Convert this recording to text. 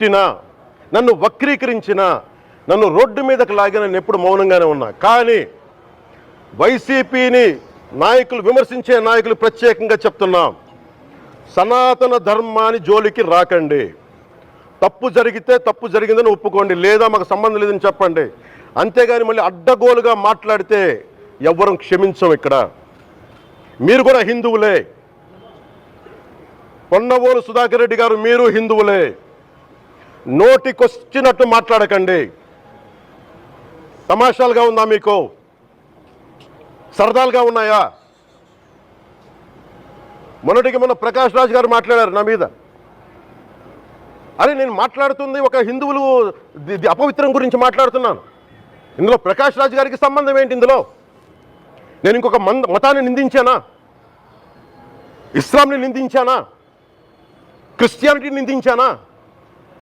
తిట్టినా, నన్ను వక్రీకరించినా, నన్ను రోడ్డు మీదకి లాగిన నేను ఎప్పుడు మౌనంగానే ఉన్నా. కానీ వైసీపీని నాయకులు, విమర్శించే నాయకులు ప్రత్యేకంగా చెప్తున్నాం, సనాతన ధర్మాన్ని జోలికి రాకండి. తప్పు జరిగితే తప్పు జరిగిందని ఒప్పుకోండి, లేదా మాకు సంబంధం లేదని చెప్పండి. అంతేగాని మళ్ళీ అడ్డగోలుగా మాట్లాడితే ఎవ్వరం క్షమించం. ఇక్కడ మీరు కూడా హిందువులే, పొన్నవోలు సుధాకర్ రెడ్డి గారు మీరు హిందువులే. నోటికొచ్చినట్టు మాట్లాడకండి. తమాషాలుగా ఉందా మీకు? సరదాలుగా ఉన్నాయా? మొన్న ప్రకాష్ రాజ్ గారు మాట్లాడారు నా మీద. అరే నేను మాట్లాడుతుంది ఒక హిందువులు అపవిత్రం గురించి మాట్లాడుతున్నాను. ఇందులో ప్రకాష్ రాజ్ గారికి సంబంధం ఏంటి? ఇందులో నేను ఇంకొక మతాన్ని నిందించానా? ఇస్లాంని నిందించానా? క్రిస్టియానిటీని నిందించానా?